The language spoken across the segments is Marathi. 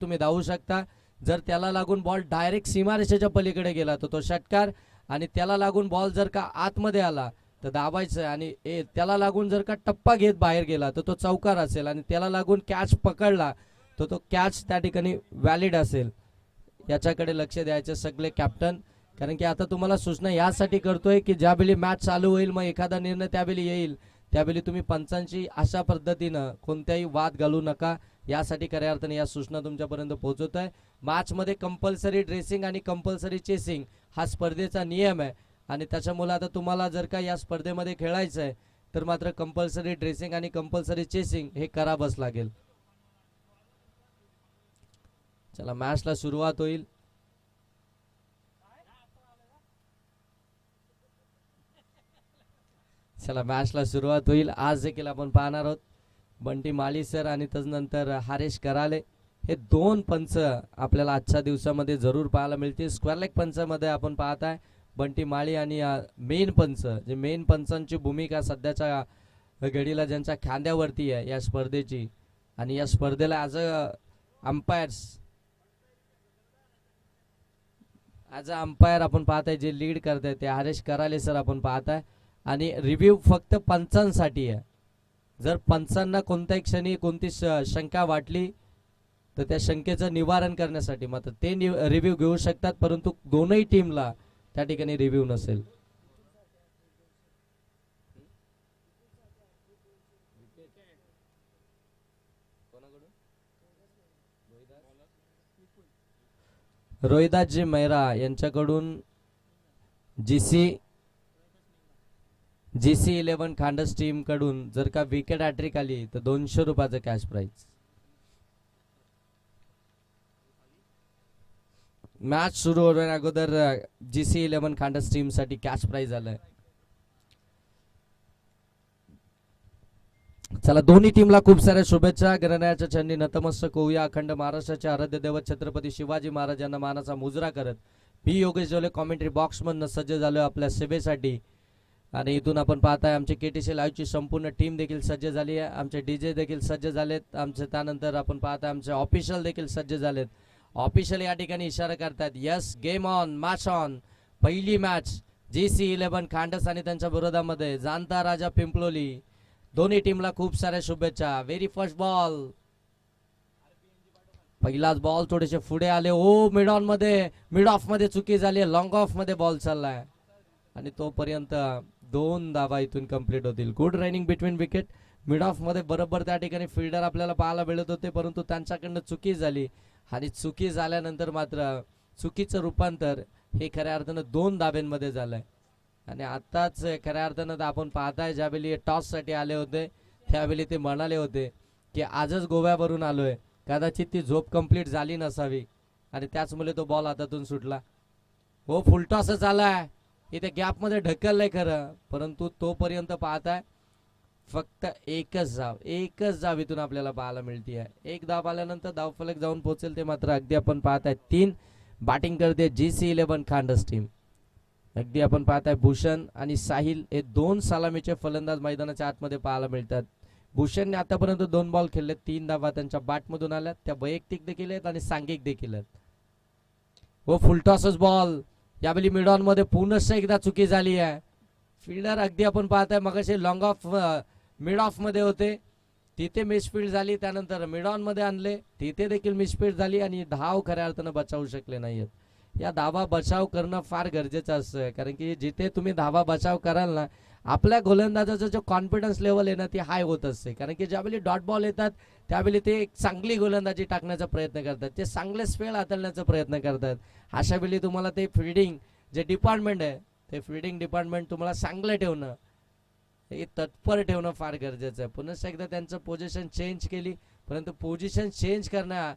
तुम्ही धावू शकता. जर त्याला लागून बॉल डायरेक्ट सीमारेषेच्या पलीकडे गेला तर तो षटकार, आणि त्याला लागून बॉल जर का आतमध्ये आला तर धावायचं, आणि त्याला लागून जर का टप्पा घेत बाहेर गेला तर तो चौकार असेल, आणि त्याला लागून कॅच पकडला तर तो कॅच त्या ठिकाणी व्हॅलिड असेल. याच्याकडे लक्ष द्यायचं सगळे कॅप्टन, कारण की आता तुम्हाला सूचना यासाठी करतोय की ज्यावेळी मॅच चालू होईल मग एखादा निर्णय त्यावेळी येईल, त्यावेळी तुम्ही पंचांची अशा पद्धतीनं कोणत्याही वाद घालू नका. यासाठी खऱ्या अर्थाने या सूचना तुमच्यापर्यंत पोहोचवत आहे. मॅचमध्ये कंपल्सरी ड्रेसिंग आणि कंपल्सरी चेसिंग हा स्पर्धेचा नियम आहे, आणि त्याच्यामुळे आता तुम्हाला जर का या स्पर्धेमध्ये खेळायचं आहे तर मात्र कंपल्सरी ड्रेसिंग आणि कंपल्सरी चेसिंग हे करावंच लागेल. चला मॅचला सुरुवात होईल. चला मॅचला सुरुवात होईल. आज देखील आपण पाहणार आहोत बंटी माळी सर आणि त्यानंतर हरेश कराले, हे दोन पंच आपल्याला आजच्या दिवसामध्ये जरूर पाहायला मिळतील. स्क्वेअर लेग पंचामध्ये आपण पाहत आहे बंटी माळी आणि मेन पंच, जे मेन पंचांची भूमिका सध्याच्या घडीला ज्यांच्या खांद्यावरती आहे या स्पर्धेची, आणि या स्पर्धेला ॲज अ अंपायर आपण पाहत आहे जे लीड करत आहे ते हरेश कराले सर आपण पाहत आहे. आणि रिव्ह्यू फक्त पंचांसाठी आहे. जर पंचांना कोणत्याही क्षणी कोणती शंका वाटली तर त्या शंकेचं निवारण करण्यासाठी मात्र ते रिव्ह्यू घेऊ शकतात, परंतु दोनही टीमला त्या ठिकाणी रिव्ह्यू नसेल. रोहिदासजी मेहरा यांच्याकडून जीसी 11 खांडस टीम कडून जर का विकेट हॅट्रिक आली तर 200 रुपयाचं कॅश प्राइज. मॅच सुरू होण्या अगोदर जीसी 11 खांडस टीम साठी कॅश प्राइज आलाय. चला दोन्ही टीमला खूप साऱ्या शुभेच्छा. गणरायाच्या चरणी नतमस्तक होऊया. अखंड महाराष्ट्राचे आराध्य दैवत छत्रपती शिवाजी महाराज यांना मानाचा मुजरा करत मी योगेश जोले कॉमेंट्री बॉक्स मधनं सज्ज झालोय आपल्या सेवेसाठी. आणि इथून आपण पाहताय आमचे केटीसी लाईव्हची संपूर्ण टीम देखील सज्ज झाली आहे. आमचे डीजे देखील सज्ज झालेत. आमचे त्यानंतर आपण पाहताय आमचे ऑफिशियल देखील सज्ज झालेत. ऑफिशियल या ठिकाणी इशारा करतात yes game on match on. पहिली मॅच जीसी 11 खांडस आणि त्यांच्या विरोधामध्ये जाणता राजा पिंपलोली. दोन्ही टीमला खूप साऱ्या शुभेच्छा. व्हेरी फर्स्ट बॉल, पहिलाच बॉल थोडेसे पुढे आले. ओ मिड ऑफ मध्ये चुकी झाली. लॉंग ऑफ मध्ये बॉल चाललाय आणि तोपर्यंत 2 धावा इथून कंप्लीट होतील. Good running between wicket. Mid of मध्ये बरोबर त्या ठिकाणी फिल्डर आपल्याला पाहायला मिळत होते, परंतु त्यांच्याकडनं चुकी झाली, आणि चुकी झाल्यानंतर मात्र चुकीचं रूपांतर हे खऱ्या अर्थानं 2 धाब्यांमध्ये झालंय. आणि आताच खऱ्या अर्थानं आपण पाहताय ज्यावेळी टॉस साठी आले होते त्यावेळी ते म्हणाले होते की आजच गोव्यावरून आलोय, कदाचित ती झोप कंप्लीट झाली नसावी, आणि त्याचमुळे तो बॉल हातातून सुटला. हो फुल टॉसच आलाय, इथे गॅप मध्ये ढकललंय खरं, परंतु तोपर्यंत पाहताय फक्त एकच धाव इथून आपल्याला पाहायला मिळते आहे. एक धाव आल्यानंतर धावफलक जाऊन पोहोचेल ते मात्र अगदी आपण पाहताय 3 बॅटिंग करते जीसी 11 खांडस टीम. अगदी आपण पाहताय भूषण आणि साहिल हे 2 सलामीचे फलंदाज मैदानाच्या आतमध्ये पाहायला मिळतात. भूषणने आतापर्यंत 2 बॉल खेळले, 3 धावा त्यांच्या बॅटमधून आल्या, त्या वैयक्तिक देखील आहेत आणि सांघिक देखील आहेत. व फुलटॉसच बॉल यावेळी मिड ऑन मध्ये पुनश्च एकदा चुकी झाली आहे. फिल्डर अगदी आपण पाहताय मगाशी लॉंग ऑफ मिड ऑफ मध्ये होते, तिथे मिसफील्ड झाली, त्यानंतर मिड ऑन मध्ये आणले, तिथे देखील मिसफील्ड झाली आणि धाव खऱ्या अर्थानं बचावू शकले नाहीत. या धावा बचाव करणं फार गरजेचं असतं, कारण की जिथे तुम्ही धावा बचाव कराल ना आपल्या गोलंदाजाचा जो कॉन्फिडन्स लेवल आहे ना ती हाय होत असते. कारण की ज्यावेळी डॉट बॉल येतात त्यावेळी ते एक चांगली गोलंदाजी टाकण्याचा प्रयत्न करतात, ते चांगले स्पेल हाताळण्याचा प्रयत्न करतात. अशा वेळी तुम्हाला ते फिल्डिंग जे डिपार्टमेंट आहे ते फिल्डिंग डिपार्टमेंट तुम्हाला चांगलं ठेवणं, हे तत्पर ठेवणं फार गरजेचं आहे. पुन्हा एकदा त्यांचं पोझिशन चेंज केली, परंतु पोझिशन चेंज करण्या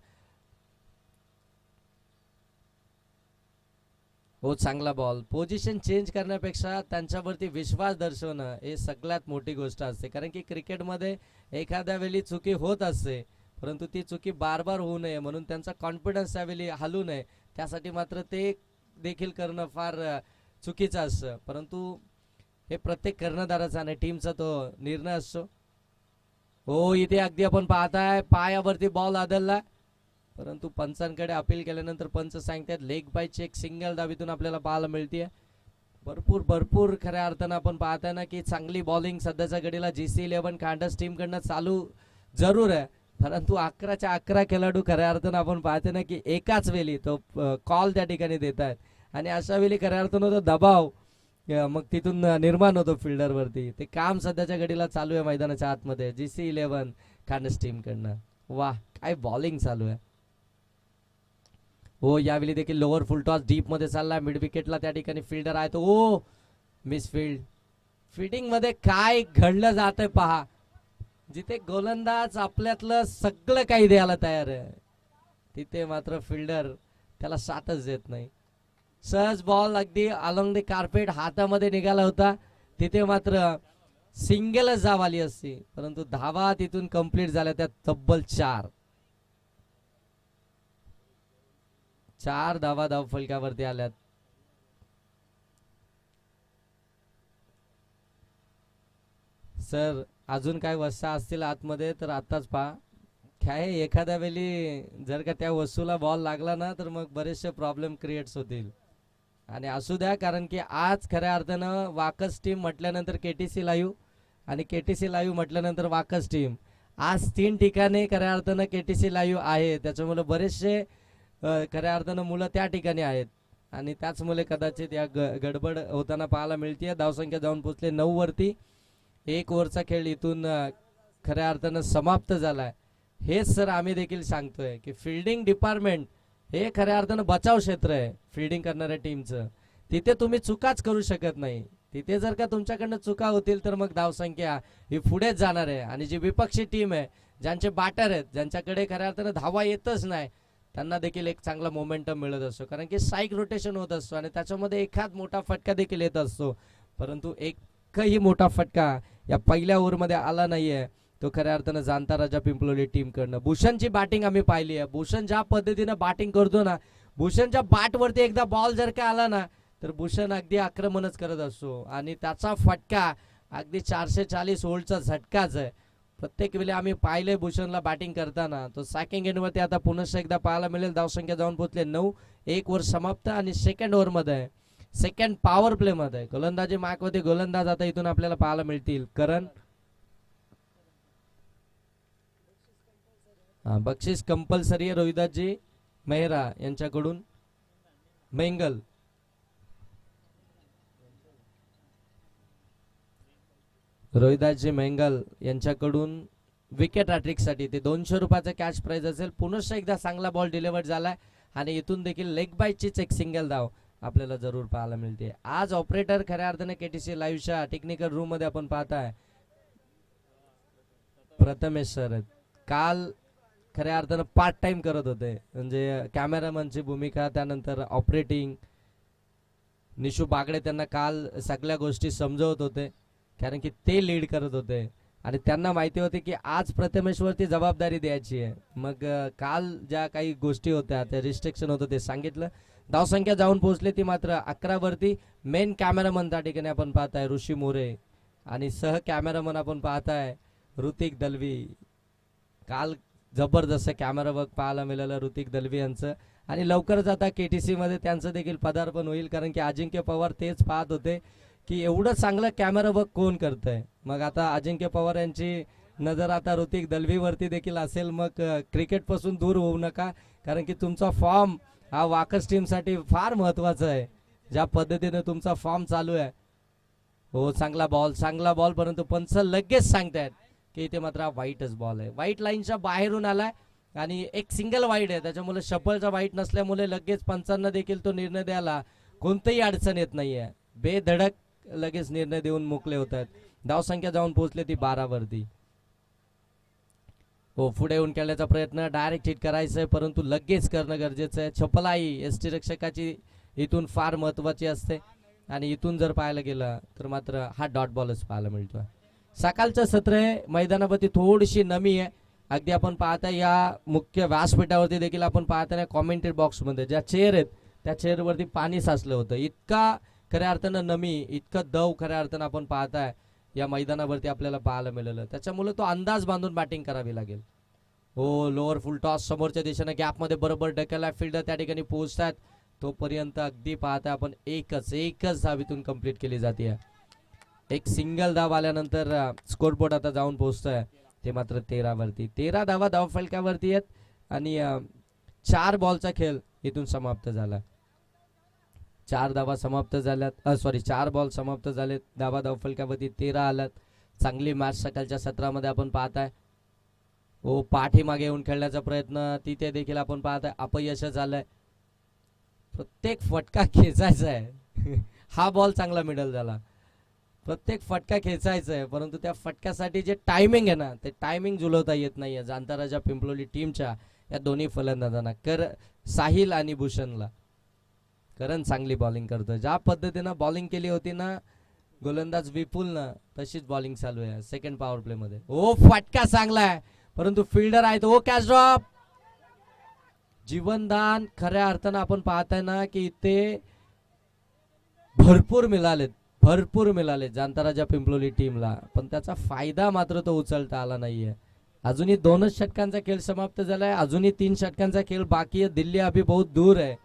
हो चांगला बॉल. पोझिशन चेंज करण्यापेक्षा त्यांच्यावरती विश्वास दर्शवणं हे सगळ्यात मोठी गोष्ट असते, कारण की क्रिकेटमध्ये एखाद्या वेळी चुकी होत असते, परंतु ती चुकी बार बार होऊ नये म्हणून त्यांचा कॉन्फिडन्स त्यावेळी हलू नये, त्यासाठी मात्र ते देखील करणं फार चुकीचं असतं. परंतु हे प्रत्येक कर्णधाराचा आणि टीमचा तो निर्णय असतो. हो इथे अगदी आपण पाहताय पायावरती बॉल आदळला, परंतु पंचांकडे अपील केल्यानंतर पंच सांगतात लेग बायची एक सिंगल धावीतून आपल्याला पाहायला मिळते. भरपूर भरपूर खऱ्या अर्थानं आपण पाहताय ना की चांगली बॉलिंग सध्याच्या घडीला GC11 खांडस टीमकडनं चालू जरूर आहे, परंतु 11च्या 11 खेळाडू खऱ्या अर्थानं आपण पाहते ना की एकाच वेळी तो कॉल त्या ठिकाणी देत आहेत आणि अशा वेळी खऱ्या अर्थानं तो दबाव मग तिथून निर्माण होतो फिल्डरवरती. ते काम सध्याच्या घडीला चालू आहे मैदानाच्या आतमध्ये GC11 खांडस टीमकडनं. वाह काय बॉलिंग चालू आहे. हो यावेळी देखील लोअर फुल टॉस डीप मध्ये चालला, मिड विकेटला त्या ठिकाणी फिल्डर आहे तो ओ मिस फील्ड. फिल्डिंग मध्ये काय घडलं जात आहे पहा, जिथे गोलंदाज आपल्यातलं सगळं काही द्यायला तयार आहे तिथे मात्र फिल्डर त्याला साथच देत नाही. सहज बॉल अगदी अलॉंग द कार्पेट हातामध्ये निघाला होता, तिथे मात्र सिंगलच धाव आली असती, परंतु धावा तिथून कंप्लीट झाल्या त्या तब्बल 4 धावा धाव फलकावरती आल्यात. सर अजून काय वस्ता असतील आतमध्ये तर आताच पहा. काय एखाद्या वेळी जर का त्या वस्तूला बॉल लागला ना तर मग बरेचसे प्रॉब्लेम क्रिएट्स होतील. आणि असू द्या, कारण की आज खऱ्या अर्थानं वाकस टीम म्हटल्यानंतर KTC लाईव्ह आणि KTC लाईव्ह म्हटल्यानंतर वाकस टीम, आज 3 ठिकाणी खऱ्या अर्थानं KTC लाईव्ह आहे. त्याच्यामुळे बरेचसे खऱ्या अर्थानं मुलं त्या ठिकाणी आहेत आणि त्याचमुळे कदाचित या गडबड होताना पाहायला मिळते. धावसंख्या जाऊन पोहोचले 9 वरती. 1 ओव्हरचा खेळ इथून खऱ्या अर्थानं समाप्त झालाय. हेच सर आम्ही देखील सांगतोय की फिल्डिंग डिपार्टमेंट हे खऱ्या अर्थानं बचाव क्षेत्र आहे फिल्डिंग करणाऱ्या टीमचं. तिथे तुम्ही चुकाच करू शकत नाही. तिथे जर का तुमच्याकडनं चुका होतील तर मग धावसंख्या ही पुढेच जाणार आहे आणि जी विपक्षी टीम आहे, ज्यांचे बॅटर आहेत, ज्यांच्याकडे खऱ्या अर्थानं धावा येतच नाही, त्यांना देखील एक चांगला मोमेंटम मिळत असतो, कारण की साईक रोटेशन होत असतो आणि त्याच्यामध्ये एखाद मोठा फटका देखील येत असतो. परंतु एकही मोठा फटका या पहिल्या ओव्हरमध्ये आला नाहीये, तो खऱ्या अर्थानं जाणता राजा पिंपलोली टीमकडनं. भूषणची बॅटिंग आम्ही पाहिली आहे. भूषण ज्या पद्धतीनं बॅटिंग करतो ना, भूषणच्या बॅटवरती एकदा बॉल जर का आला ना तर भूषण अगदी आक्रमणच करत असतो आणि त्याचा फटका अगदी 440 व्होल्टचा झटकाच आहे. प्रत्येक वेळी आम्ही पाहिले भूषणला बॅटिंग करताना. तो सेकंड एंडवरती आता पुन्हा एकदा पाहायला मिळेल. धावसंख्या जाऊन पोहोचले 9. 1 ओव्हर समाप्त आणि सेकंड ओव्हरमध्ये सेकंड पॉवर प्ले मध्ये गोलंदाजी मार्कवरती गोलंदाज आता इथून आपल्याला पाहायला मिळतील. करण बक्षीस कंपल्सरी आहे रोहिदासजी मेहरा यांच्याकडून. मेंगल रोहिदासजी मेंगल यांच्याकडून विकेट हॅट्रिकसाठी ते 200 रुपयाचा कॅश प्राइज असेल. पुन्हा एकदा चांगला बॉल डिलिव्हर झालाय आणि इथून देखील लेग बायचीच एक सिंगल धाव आपल्याला जरूर पाहायला मिळते. आज ऑपरेटर खऱ्या अर्थाने KTC लाईव्हच्या टेक्निकल रूम मध्ये आपण पाहताय प्रथमेश सर. काल खऱ्या अर्थानं पार्ट टाइम करत होते, म्हणजे कॅमेरामनची भूमिका, त्यानंतर ऑपरेटिंग. निशू बागडे त्यांना काल सगळ्या गोष्टी समजवत होते, कारण की ते लीड करत होते आणि त्यांना माहिती होते की आज प्रथमेशवरती जबाबदारी द्यायची आहे. मग काल ज्या काही गोष्टी होत्या त्या रिस्ट्रिक्शन होतं ते सांगितलं. धावसंख्या जाऊन पोहोचली ती मात्र 11 वरती. मेन कॅमेरामन त्या ठिकाणी आपण पाहताय ऋषी मोरे आणि सह कॅमेरामन आपण पाहताय ऋतिक दलवी. काल जबरदस्त कॅमेरा वर्क पाहायला मिळालं ऋतिक दलवी यांचं आणि लवकरच आता KTC मध्ये त्यांचं देखील पदार्पण होईल, कारण की अजिंक्य पवार तेच पाहत होते की एवढं चांगलं कॅमेरा वर्क कोण करतंय. मग आता अजिंक्य पवार यांची नजर आता ऋतिक दलवीवरती देखील असेल. मग क्रिकेट पासून दूर होऊ नका, कारण की तुमचा फॉर्म हा वाकस टीमसाठी फार महत्वाचा आहे. ज्या पद्धतीने तुमचा फॉर्म चालू आहे. हो चांगला बॉल, परंतु पंच लगेच सांगतायत की इथे मात्र वाईटच बॉल आहे. वाईट लाईनच्या बाहेरून आलाय आणि एक सिंगल वाईट आहे, त्याच्यामुळे शफलचा वाईट नसल्यामुळे लगेच पंचांना देखील तो निर्णय द्यायला कोणतीही अडचण येत नाहीये. बेधडक लगेच निर्णय देऊन मोकळे होत आहेत. धावसंख्या जाऊन पोहोचले ती 12 वरती. हो पुढे येऊन खेळण्याचा प्रयत्न, डायरेक्ट हिट करायचंय परंतु लगेच करणं गरजेचं आहे. छपलाई एसटी रक्षकाची इथून फार महत्वाची असते आणि इथून जर पाहायला गेलं तर मात्र हा डॉट बॉलच पाहायला मिळतोय. सकाळचं सत्र आहे, मैदानावरती थोडीशी नमी आहे. अगदी आपण पाहता या मुख्य व्यासपीठावरती देखील आपण पाहताना कॉमेंट्री बॉक्समध्ये ज्या चेअर आहेत त्या चेअरवरती पाणी साचलं होतं. इतका खऱ्या अर्थानं नमी, इतकं दव खऱ्या अर्थानं आपण पाहताय या मैदानावरती आपल्याला पाहायला मिळालं. त्याच्यामुळे तो अंदाज बांधून बॅटिंग करावी लागेल. हो, लोअर फुल टॉस समोरच्या दिशेने गॅपमध्ये बरोबर ढकलला, फिल्डर त्या ठिकाणी पोहोचतात. तोपर्यंत अगदी पाहता आपण एकच धावीतून कंप्लीट केली जाते. एक सिंगल धाव आल्यानंतर स्कोरबोर्ड आता जाऊन पोहोचतोय ते मात्र 13 वरती. 13 धावा धाव फलकावरती आहेत आणि 4 बॉलचा खेळ इथून समाप्त झाला. 4 धावा समाप्त झाल्यात, सॉरी 4 बॉल समाप्त झालेत. धावा धाव फलकावरती 13 आल्यात. चांगली मॅच सकाळच्या सत्रामध्ये आपण पाहताय. हो, पाठीमागे येऊन खेळण्याचा प्रयत्न तिथे देखील आपण पाहताय अपयश झालंय. प्रत्येक फटका खेचायचा आहे. हा बॉल चांगला मिडल झाला. प्रत्येक फटका खेचायचा आहे, परंतु त्या फटक्यासाठी जे टायमिंग आहे ना, ते टायमिंग जुळवता येत नाहीये जांताराच्या पिंपलोली टीमच्या या दोन्ही फलंदाजांना. साहिल आणि भूषणला. करण चांगली बॉलिंग करतोय. ज्या पद्धतीनं बॉलिंग केली होती ना गोलंदाज विपुलनं, तशीच बॉलिंग चालू आहे सेकंड पॉवर प्ले मध्ये. ओ, फटका चांगला आहे, परंतु फिल्डर आहे तो कॅच ड्रॉप. जीवनदान खऱ्या अर्थानं आपण पाहताय ना की इथे भरपूर मिळाले जांताराच्या पिंपलोली टीमला, पण त्याचा फायदा मात्र तो उचलता आला नाहीये. अजूनही 2च षटकांचा खेळ समाप्त झालाय. अजूनही 3 षटकांचा खेळ बाकी आहे. दिल्ली अभी बहुत दूर आहे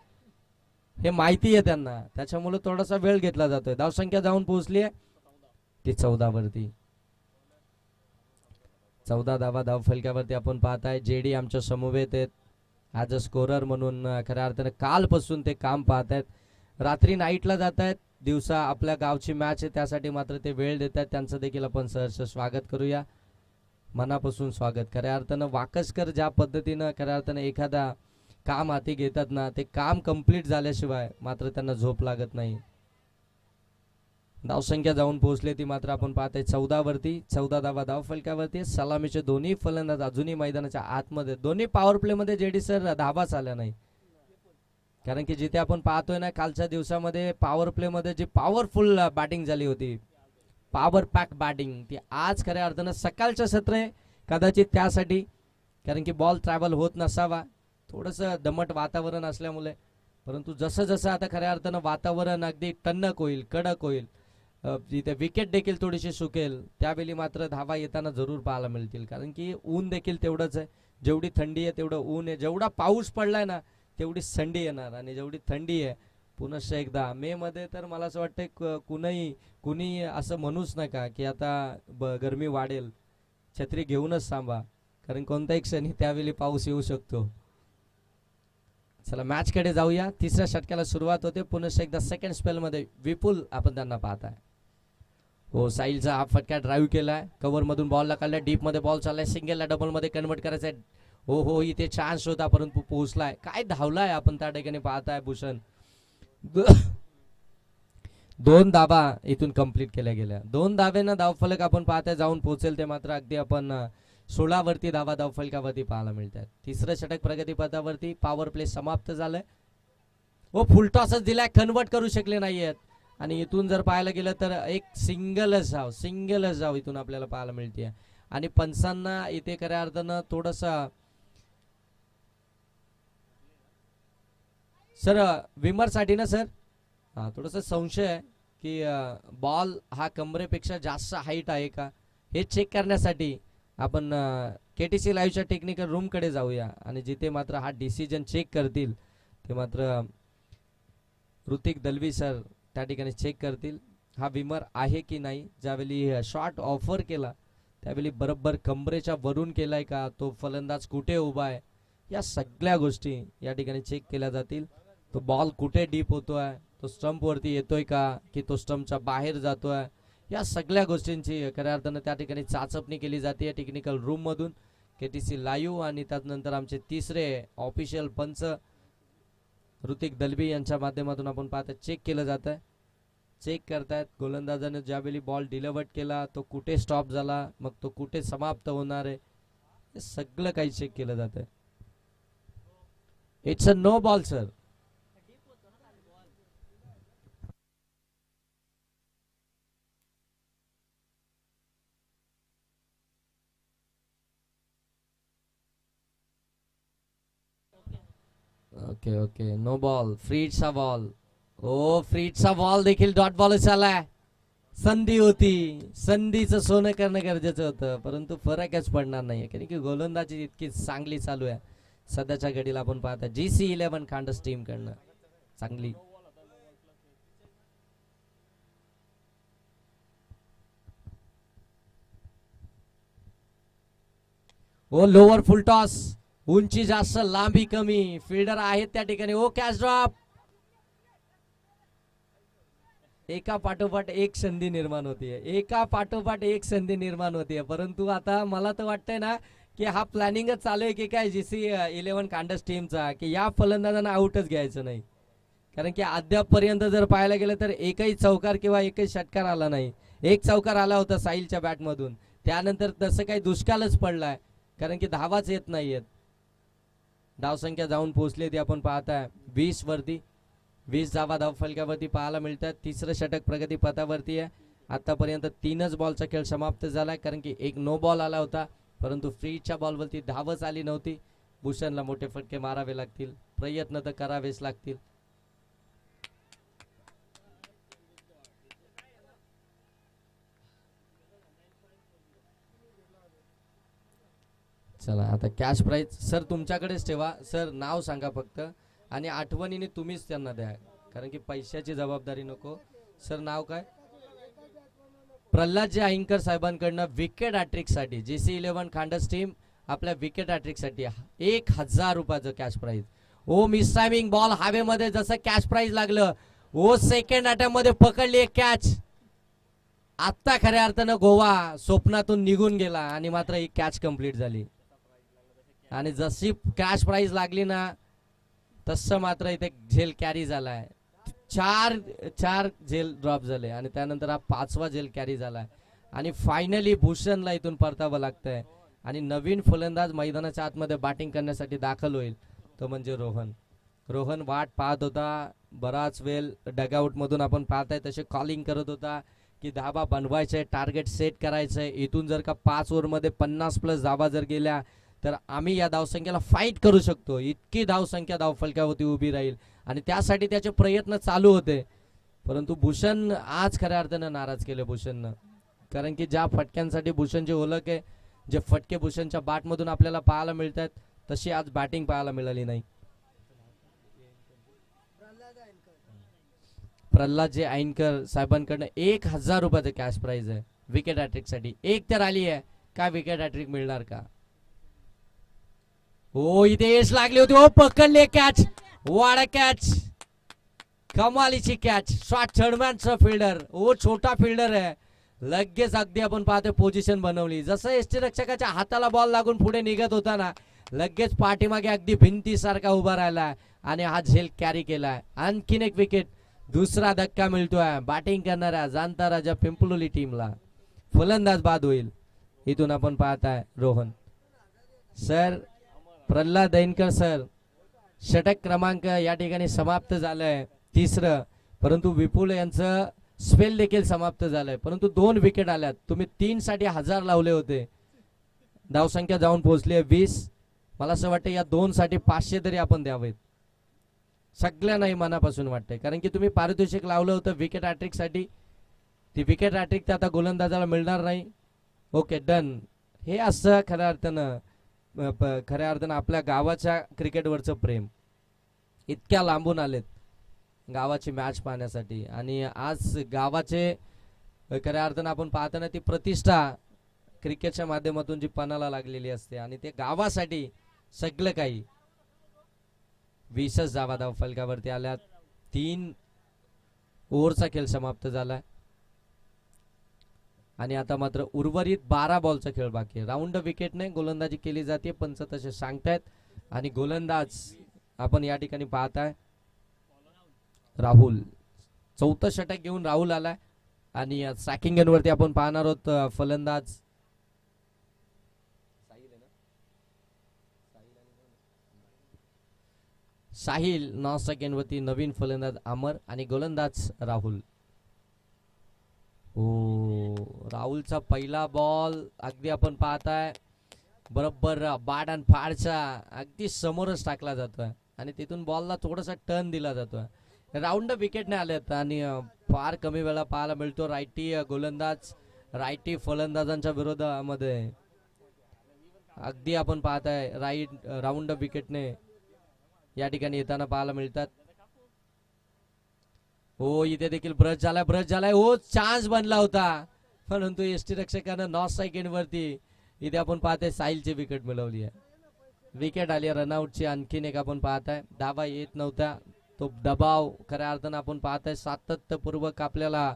हे माहिती आहे त्यांना, त्याच्यामुळे थोडासा वेळ घेतला जातोय. धावसंख्या जाऊन पोहोचली आहे ती 14 वरती. 14 धावा धाव फलकावरती आपण पाहताय. जेडी आमच्या समवेत आहेत ॲज अ स्कोरर म्हणून. खऱ्या अर्थानं कालपासून ते काम पाहत आहेत. रात्री नाईटला जात आहेत, दिवसा आपल्या गावची मॅच आहे त्यासाठी मात्र ते वेळ देत आहेत. त्यांचं देखील आपण सहर्ष स्वागत करूया, मनापासून स्वागत. खऱ्या अर्थानं वाकसकर ज्या पद्धतीनं खऱ्या अर्थानं एखादा काम हाती घेतात ना, ते काम कंप्लीट झाल्याशिवाय मात्र त्यांना झोप लागत नाही. धावसंख्या जाऊन पोहोचले ती मात्र आपण पाहताय 14 वरती. 14 धावा धाव फलकावरती. सलामीचे दोन्ही फलंदाज अजूनही मैदानाच्या आतमध्ये. दोन्ही पॉवर प्ले मध्ये जेडी सर धावाच आल्या नाही, कारण की जिथे आपण पाहतोय ना कालच्या दिवसामध्ये पॉवर प्ले मध्ये जी पॉवरफुल बॅटिंग झाली होती, पॉवर पॅक बॅटिंग, ती आज खऱ्या अर्थानं सकाळचं सत्र आहे कदाचित त्यासाठी, कारण की बॉल ट्रॅव्हल होत नसावा, थोडंसं दमट वातावरण असल्यामुळे. परंतु जसं जसं आता खऱ्या अर्थानं वातावरण अगदी टणक होईल, कडक होईल, जिथे विकेट देखील थोडीशी सुकेल, त्यावेळी मात्र धावा येताना जरूर पाहायला मिळतील. कारण की ऊन देखील तेवढंच आहे. जेवढी थंडी आहे तेवढं ऊन आहे. जेवढा पाऊस पडलाय ना तेवढी थंडी येणार, आणि जेवढी थंडी आहे पुनश्च एकदा मे मध्ये तर मला असं वाटतं कुणी असं म्हणूच नका की आता गरमी वाढेल, छत्री घेऊनच थांबा, कारण कोणत्याही क्षणी त्यावेळी पाऊस येऊ शकतो. चला मॅच कडे जाऊया. तिसऱ्या षटकाला सुरुवात होते. पुनश्च एकदा सेकंड स्पेल मध्ये विपुल आपण त्यांना पाहताय. हो, साहिलचा हा फटका ड्राईव्ह केलाय, कव्हर मधून बॉलला काढलाय, डीप मध्ये बॉल चाललाय, सिंगलला डबल मध्ये कन्वर्ट करायचंय. हो, इथे चान्स होता परंतु पोहोचलाय. काय धावलाय आपण त्या ठिकाणी पाहताय भूषण. 2 धावा इथून कंप्लीट केल्या गेल्या. 2 धावेनं धावफलक आपण पाहताय जाऊन पोहोचेल ते मात्र अगदी आपण 16 वरती धावा धावफलकावरती पाहायला मिळतात. तिसरं षटक प्रगतीपथावरती. पॉवर प्ले समाप्त झालंय. हो, फुलटॉसच दिलाय, कन्वर्ट करू शकले नाहीयेत, आणि इथून जर पाहायला गेलं तर एक सिंगलच धाव इथून आपल्याला पाहायला मिळते. आणि पंचांना इथे खऱ्या अर्थानं थोडंसं सर विमर साठी ना सर, हा थोडासा संशय आहे की बॉल हा कमरेपेक्षा जास्त हाईट आहे का हे चेक करण्यासाठी आपण केटीसी लाईव्हच्या टेक्निकल रूम कडे जाऊया, आणि जिथे मात्र हा डिसिजन चेक करतील ते मात्र ऋतिक दलवी सर त्या ठिकाणी चेक करतील हा विमर आहे की नाही. ज्यावेळी शॉट ऑफर केला त्यावेळी बरोबर कमरेच्या वरून केलाय का, तो फलंदाज कुठे उभा आहे, या सगळ्या गोष्टी या ठिकाणी चेक केल्या जातील. तो बॉल कुठे डीप होतोय, तो स्टंप वरती येतोय का की तो स्टंपच्या बाहेर जातोय, या सगळ्या गोष्टींची खऱ्या अर्थानं त्या ठिकाणी चाचपणी केली जाते टेक्निकल रूम मधून. केटीसी लाईव्ह आणि त्यानंतर आमचे तिसरे ऑफिशियल पंच ऋतिक दलवी यांच्या माध्यमातून आपण पाहता चेक केलं जात आहे. चेक करतायत गोलंदाजाने ज्यावेळी बॉल डिलिव्हर्ड केला तो कुठे स्टॉप झाला, मग तो कुठे समाप्त होणार आहे, हे सगळं काही चेक केलं जात आहे. It's a no ball sir. Okay no ball. फ्रीडचा बॉल. ओ, फ्रीडचा बॉल देखील डॉट बॉल चाललाय. संधी होती, संधीचं सोनं करणं गरजेचं होतं, परंतु फरकच पडणार नाही कारण की गोलंदाजी इतकी चांगली चालू आहे सध्याच्या घडीला. आपण पाहता GC11 खांडस टीम कडनं चांगली. ओ लोअर फुल टॉस, उंची जास्त लांबी कमी, फिल्डर आहेत त्या ठिकाणी. ओ कॅच ड्रॉप, एका पाठोपाठ एक संधी निर्माण होतीये, एका पाठोपाठ एक संधी निर्माण होतीये. परंतु आता मला तर वाटतंय ना की हा प्लॅनिंगच चालू आहे की काय GC11 कांडस टीमचा, की या फलंदाजांना आउटच घ्यायचं नाही. कारण की अद्यापपर्यंत जर पाहायला गेलं तर एकही चौकार किंवा एकही षटकार आला नाही. एक चौकार आला होता साहिलच्या बॅटमधून, त्यानंतर तसं काही दुष्काळच पडलाय कारण की धावाच येत नाहीयेत. धावसंख्या जाऊन पोहोचली ती आपण पाहताय 20 वरती. 20 धावा धावफलकावरती पाहायला मिळतात. तिसरं षटक प्रगती पथावरती आहे. आतापर्यंत 3च बॉलचा खेळ समाप्त झालाय कारण की एक नो बॉल आला होता, परंतु फ्रीच्या बॉलवरती धावच आली नव्हती. भूषणला मोठे फटके मारावे लागतील, प्रयत्न तर करावेच लागतील. चला आता कॅश प्राइज सर तुमच्याकडेच ठेवा. सर नाव सांगा फक्त आणि आठवणीने तुम्हीच त्यांना द्या कारण की पैशाची जबाबदारी नको. सर नाव काय? प्रल्हाद जे अहिंकर साहेबांकडनं विकेट हॅट्रिक साठी GC11 खांडस टीम आपल्या विकेट हॅट्रिक साठी 1000 रुपयाचं कॅश प्राइज. ओ मिस टायमिंग बॉल हवेमध्ये, जसं कॅश प्राइज लागलं ओ सेकंड अटॅम्प मध्ये पकडली एक कॅच. आता खऱ्या अर्थानं गोवा स्वप्नातून निघून गेला आणि मात्र ही कॅच कंप्लीट झाली. आणि जशी कॅश प्राइज लागली ना तसं मात्र इथे झेल कॅरी झालाय. चार झेल ड्रॉप झाले आणि त्यानंतर हा 5वा झेल कॅरी झालाय आणि फायनली भूषणला इथून परतावं लागतंय आणि नवीन फलंदाज मैदानाच्या आतमध्ये बॅटिंग करण्यासाठी दाखल होईल तो म्हणजे रोहन. रोहन वाट पाहत होता बराच वेळ, डगआउट मधून आपण पाहताय तसे कॉलिंग करत होता की धाबा बनवायचे, टार्गेट सेट करायचंय. इथून जर का 5 ओव्हरमध्ये 50+ धावा जर गेल्या तर आम्ही या धावसंख्येला फाईट करू शकतो. इतकी धावसंख्या धावफलकावरती उभी राहील आणि त्यासाठी त्याचे प्रयत्न चालू होते. परंतु भूषण आज खऱ्या अर्थानं नाराज केले भूषणनं, कारण की ज्या फटक्यांसाठी भूषणची ओळख आहे, जे फटके भूषणच्या बॅटमधून आपल्याला पाहायला मिळतात तशी आज बॅटिंग पाहायला मिळाली नाही. प्रल्हाद जे अहिंकर साहेबांकडनं 1000 रुपयाचं कॅश प्राइज आहे विकेट हॅट्रिक साठी. एक तर आली आहे, काय विकेट हॅट्रिक मिळणार का? हो इथे यश लागली होती. हो पकडले कॅच, वाडा कॅच, कमालीची कॅच. शॉट चढमॅनचा फिल्डर, ओ छोटा फिल्डर आहे, लगेच अगदी आपण पाहतो पोझिशन बनवली. जसं यष्टीरक्षकाच्या हाताला बॉल लागून पुढे निघत होता ना लगेच पाठीमागे अगदी भिंतीसारखा उभा राहिला आणि हा झेल कॅरी केलाय. आणखीन एक विकेट, दुसरा धक्का मिळतोय बॅटिंग करणाऱ्या जाणता राजा पिंपलोली टीमला. फलंदाज बाद होईल. इथून आपण पाहताय रोहन सर, प्रल्हाद अहिंकर सर, षटक क्रमांक या ठिकाणी समाप्त झालंय 3रं, परंतु विपुल यांचं स्पेल देखील समाप्त झालंय. परंतु 2 विकेट आल्यात. तुम्ही 3 साठी 1000 लावले होते, धावसंख्या जाऊन पोहोचली आहे 20. मला असं वाटतं या 2 साठी 500 तरी आपण द्यावेत, सगळ्यांनाही मनापासून वाटतंय. कारण की तुम्ही पारितोषिक लावलं होतं विकेट हॅट्रिक साठी, ती विकेट हॅट्रिक तर आता गोलंदाजाला मिळणार नाही. Okay done. हे असं खऱ्या अर्थानं आपल्या गावाच्या क्रिकेटवरचं प्रेम. इतक्या लांबून आलेत गावाची मॅच पाहण्यासाठी आणि आज गावाचे खऱ्या अर्थानं आपण पाहताना ती प्रतिष्ठा क्रिकेटच्या माध्यमातून जी पणाला लागलेली असते आणि ते गावासाठी सगळं काही. 20च धावा धावफलकावरती आल्यात. 3 ओव्हरचा खेळ समाप्त झालाय आणि आता मात्र उर्वरित 12 बॉलचा खेळ बाकी आहे. राऊंड विकेटने गोलंदाजी केली जाते, पंच तसे सांगतायत. आणि गोलंदाज आपण या ठिकाणी पाहताय राहुल. 4थं षटक घेऊन राहुल आलाय आणि ट्रॅकिंग वरती आपण पाहणार आहोत फलंदाज साहिल. 9 सेकंड वरती नवीन फलंदाज अमर आणि गोलंदाज राहुल. राहुलचा पहिला बॉल अगदी आपण पाहताय बरोबर बाद अँड फाडचा अगदी समोरच टाकला जातोय आणि तिथून बॉलला थोडासा टर्न दिला जातोय. राऊंड विकेट नाही आलेत आणि फार कमी वेळा पाहायला मिळतो रायटी गोलंदाज रायटी फलंदाजांच्या विरोधामध्ये अगदी आपण पाहताय राऊंड विकेटने या ठिकाणी येताना पाहायला मिळतात. हो इथे देखील ब्रश झालाय हो चान्स बनला होता परंतु एसटी रक्षकानं नॉट सेकंड वरती इथे आपण पाहताय साहिलची विकेट मिळवली आहे. विकेट आली रनआउटची आणखीन एक आपण पाहताय. धावा येत नव्हत्या तो दबाव खऱ्या अर्थानं आपण पाहताय सातत्यपूर्वक आपल्याला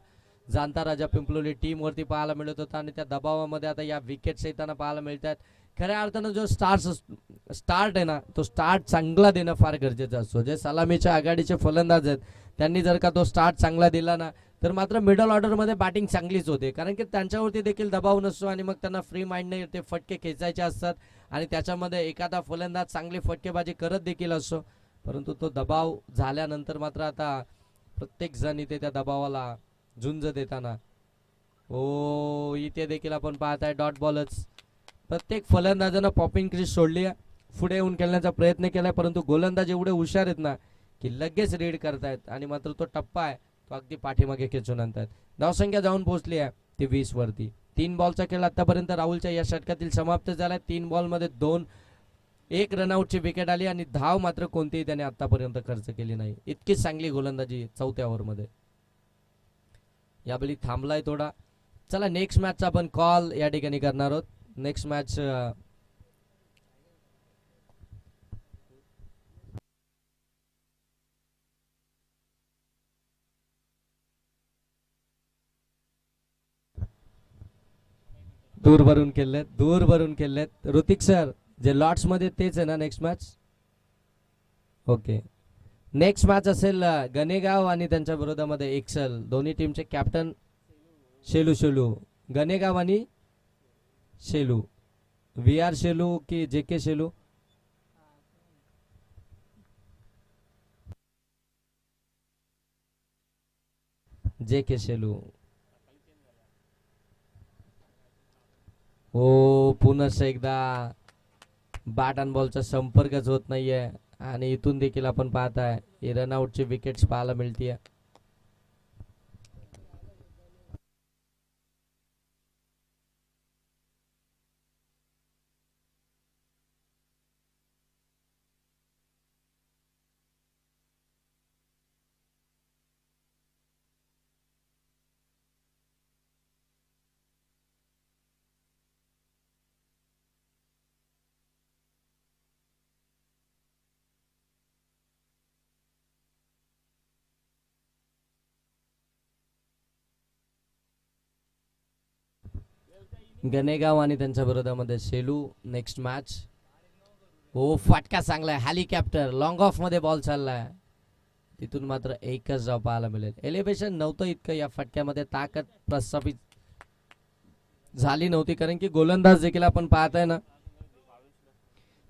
जाणता राजा पिंपलोली टीम वरती पाहायला मिळत होता आणि त्या दबावामध्ये आता या विकेट्स येताना पाहायला मिळतात. खऱ्या अर्थानं जो स्टार्ट आहे ना तो स्टार्ट चांगला देणं फार गरजेचं असतो. जे सलामीच्या आघाडीचे फलंदाज आहेत त्यांनी जर का तो स्टार्ट चांगला दिला ना तर मात्र मिडल ऑर्डरमध्ये बॅटिंग चांगलीच होते कारण की त्यांच्यावरती देखील दबाव नसतो आणि मग त्यांना फ्री माइंडने ते फटके खेचायचे असतात आणि त्याच्यामध्ये एखादा फलंदाज चांगली फटकेबाजी करत देखील असतो. परंतु तो दबाव झाल्यानंतर मात्र आता प्रत्येक जण इथे त्या दबावाला झुंज देताना ओ इथे देखील आपण पाहताय डॉट बॉलच. प्रत्येक फलंदाजानं पॉपिंग क्रीज सोडली आहे पुढे येऊन खेळण्याचा प्रयत्न केलाय परंतु गोलंदाज एवढे हुशार आहेत ना की लगेच रीड करतायत आणि मात्र तो टप्पा आहे तो अगदी पाठीमागे खेचून आणतात. धावसंख्या जाऊन पोहोचली आहे ती 20 वरती. 3 बॉलचा खेळ आतापर्यंत राहुलच्या या षटकातील समाप्त झालाय. 3 बॉलमध्ये 1 रनआउटची विकेट आली आणि धाव मात्र कोणतीही त्याने आतापर्यंत खर्च केली नाही. इतकी चांगली गोलंदाजी चौथ्या ओव्हरमध्ये. यावेळी थांबलाय थोडा. चला नेक्स्ट मॅचचा आपण कॉल या ठिकाणी करणार आहोत. नेक्स्ट मॅच दूर भरून खेळलेत ऋतिक सर जे लॉर्ड्स मध्ये तेच आहे ना next match. Okay next match असेल गणेगाव आणि त्यांच्या विरोधामध्ये एक्सल दोन्ही टीमचे कॅप्टन शेलू गणेगाव आणि शेलू व्ही आर शेलू की जे के शेलू. जे के शेलू हो पुन्हा एकदा बॅट अँड बॉलचा संपर्कच होत नाहीये आणि इथून देखील आपण पाहताय रनआउटची विकेट्स पाहायला मिळतीये. गणेगाव आणि त्यांच्या विरोधामध्ये शेलू नेक्स्ट मॅच. हो फटका चांगलाय हेलिकॉप्टर लॉंग ऑफ मध्ये बॉल चाललाय तिथून मात्र एकच धाव पाहायला मिळेल. एलिव्हेशन नव्हतं इतकं या फटक्यामध्ये ताकद प्रस्थापित झाली नव्हती कारण की गोलंदाज देखील आपण पाहताय ना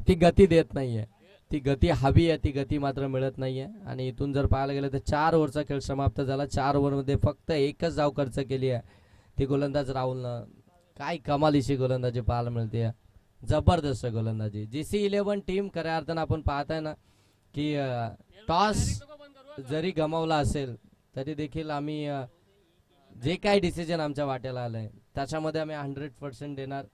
ती गती देत नाहीये. ती गती हवी आहे ती गती मात्र मिळत नाहीये आणि इथून जर पाहायला गेलं तर 4 ओव्हरचा खेळ समाप्त झाला. 4 ओव्हरमध्ये फक्त एकच धाव खर्च केली आहे ती गोलंदाज राहुलनं. काय कमालीची गोलंदाजी पाहायला मिळते जबरदस्त गोलंदाजी. GC11 टीम खऱ्या अर्थानं आपण पाहताय ना की टॉस जरी गमावला असेल तरी देखील आम्ही जे काही डिसिजन आमच्या वाट्याला आलंय त्याच्यामध्ये आम्ही 100% देणार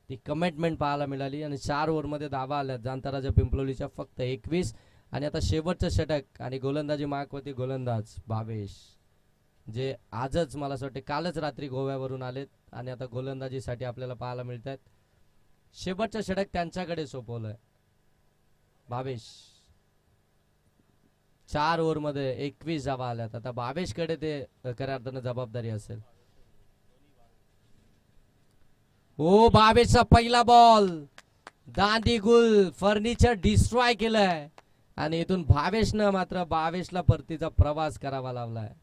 ती कमिटमेंट पाहायला मिळाली आणि 4 ओव्हरमध्ये धावा आल्या जाणता राजा पिंपलोलीच्या फक्त 21 आणि आता शेवटचं षटक आणि गोलंदाजी मार्कवरती गोलंदाज भावेश जे आजच मला असं वाटतं कालच रात्री गोव्यावरून आलेत आणि आता गोलंदाजीसाठी आपल्याला पाहायला मिळत आहेत. शेवटचं षटक त्यांच्याकडे सोपवलंय भावेश. 4 ओव्हरमध्ये 21 धावा आल्यात. आता भावेशकडे ते खऱ्या अर्थानं जबाबदारी असेल. ओ भावेशचा पहिला बॉल दांडी गुल फर्निचर डिस्ट्रॉय केलंय आणि इथून भावेशला परतीचा प्रवास करावा लागलाय.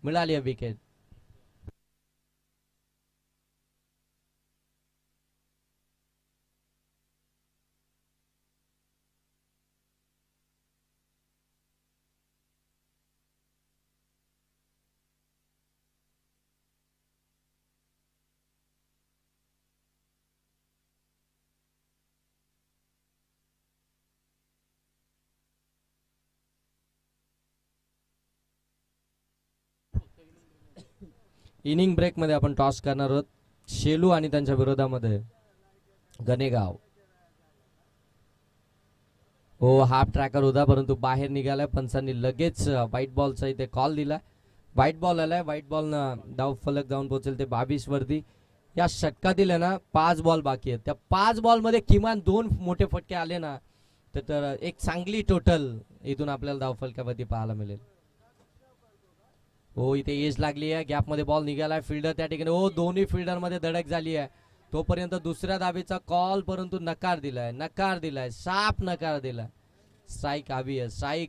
मिळाली विकेट. इनिंग ब्रेक मध्ये आपण टॉस करणार आहोत शेलू आणि त्यांच्या विरोधामध्ये गणेगाव. हो हाफ ट्रॅकर होता परंतु बाहेर निघालाय. पंचांनी लगेच व्हाईट बॉलचा इथे कॉल दिला. व्हाईट बॉल आलाय. व्हाईट बॉल न धाव फलक जाऊन पोहोचेल ते 22 वरती. या षटकातील आहे ना 5 बॉल बाकी आहेत. त्या 5 बॉल मध्ये किमान 2 मोठे फटके आले ना तर एक चांगली टोटल इथून आपल्याला धाव फलकावरती पाहायला मिळेल. हो इथे एज लागली आहे. गॅप मध्ये बॉल निघालाय. फिल्डर त्या ठिकाणी हो दोन्ही फिल्डर मध्ये धडक झाली आहे. तोपर्यंत दुसऱ्या धावेचा कॉल परंतु नकार दिलाय साफ नकार दिलाय. स्ट्राईक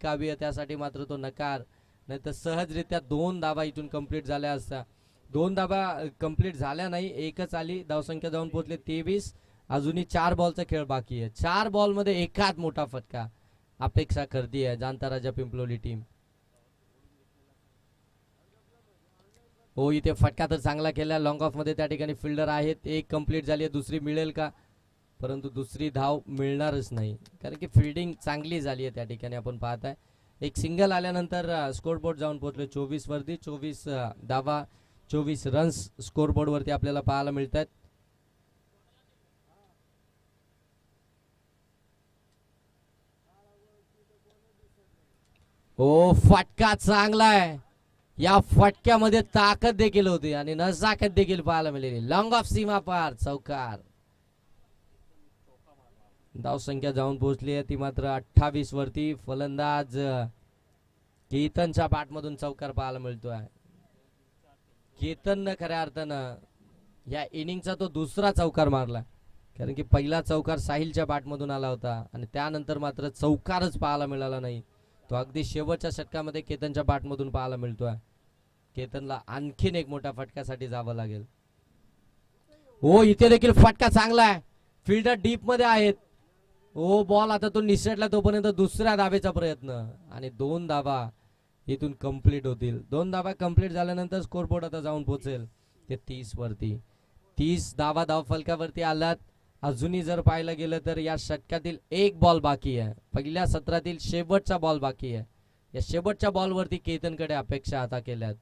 हवी आहे त्यासाठी मात्र तो नकार. नाही तर सहजरित्या 2 धावा इथून कंप्लीट झाल्या असत्या. 2 धावा कंप्लीट झाल्या नाही. एकच आली. धावसंख्या जाऊन पोहोचले 23. अजूनही 4 बॉलचा खेळ बाकी आहे. 4 बॉल मध्ये एकाच मोठा फटका अपेक्षा करते आहे जाणता राजा पिंपलोली टीम. हो इथे फटका तर चांगला केला. लॉंग ऑफ मध्ये त्या ठिकाणी फिल्डर आहेत. एक कंप्लीट झाली आहे. दुसरी मिळेल का परंतु दुसरी धाव मिळणारच नाही कारण की फिल्डिंग चांगली झाली आहे त्या ठिकाणी आपण पाहताय. एक सिंगल आल्यानंतर स्कोरबोर्ड जाऊन पोहोचले 24 वरती. 24 धावा 24 रन्स स्कोरबोर्ड वरती आपल्याला पाहायला मिळतात. हो फटका चांगला आहे. या फटक्यामध्ये ताकद देखील होती आणि नजाकत देखील पाहायला मिळाली. लॉंग ऑफ सीमा पार चौकार. धाव संख्या जाऊन पोहोचली आहे ती मात्र 28 वरती. फलंदाज केतनच्या बॅटमधून चौकार पाहायला मिळतोय. केतननं खऱ्या अर्थानं या इनिंगचा तो दुसरा चौकार मारला कारण की पहिला चौकार साहिलच्या बॅटमधून आला होता आणि त्यानंतर मात्र चौकारच पाहायला मिळाला नाही. तो अगदी शेवटच्या षटकामध्ये केतनच्या बॅटमधून पाहायला मिळतोय. केतनला आणखीन एक मोठ्या फटक्यासाठी जावं लागेल. हो इथे देखील फटका चांगला आहे. फिल्डर डीप मध्ये आहेत. हो बॉल आता तो निसटला तोपर्यंत दुसऱ्या धावेचा प्रयत्न आणि 2 धावा इथून कंप्लीट होतील. 2 धावा कंप्लीट झाल्यानंतर स्कोरबोर्ड आता जाऊन पोहोचेल ते 30 वरती. 30 धावा धाव फलकावरती आलात. अजूनही जर पाहायला गेलं तर या षटकातील 1 बॉल बाकी आहे. पहिल्या सत्रातील शेवटचा बॉल बाकी आहे. या शेवटच्या बॉलवरती केतनकडे अपेक्षा आता केल्यात.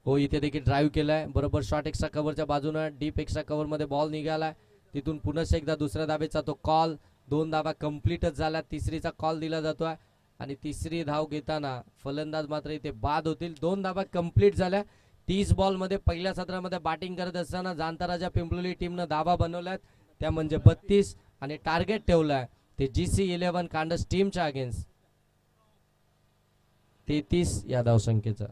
हो इथे देखील ड्राईव्ह केलाय. बरोबर शॉर्ट एक्स्ट्रा कव्हरच्या बाजूने डीप एक्स्ट्रा कव्हर मध्ये बॉल निघालाय. तिथून पुन्हा एकदा दुसऱ्या धावेचा तो कॉल. 2 धावा कंप्लीटच झाल्या. तिसरीचा कॉल दिला जातोय आणि तिसरी धाव घेताना फलंदाज मात्र इथे बाद होतील. 2 धावा कंप्लीट झाल्या. 30 बॉल मध्ये पहिल्या सत्रामध्ये बॅटिंग करत असताना जाणता राजा पिंपलोली टीमनं धावा बनवल्यात त्या म्हणजे 32 आणि टार्गेट ठेवलाय ते GC11 कांडस टीमच्या अगेन्स्ट 33 या धावसंख्येचा.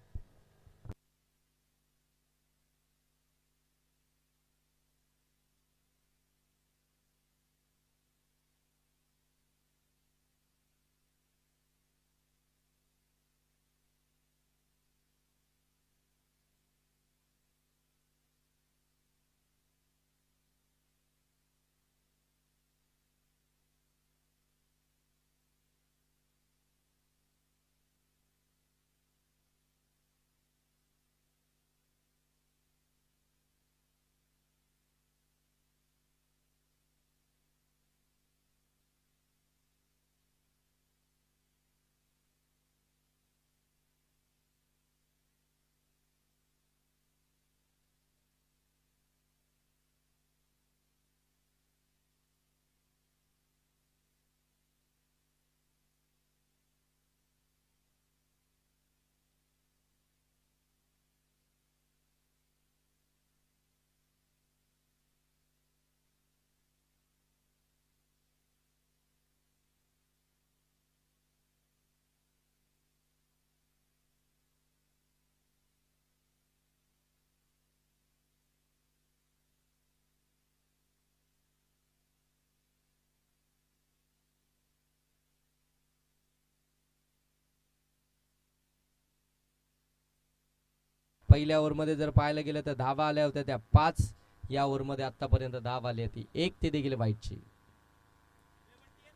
पहिल्या ओव्हरमध्ये जर पाहायला गेलं तर धावा आल्या होत्या त्या 5. या ओव्हरमध्ये आतापर्यंत धाव आली होती 1 ते देखील वाईटची.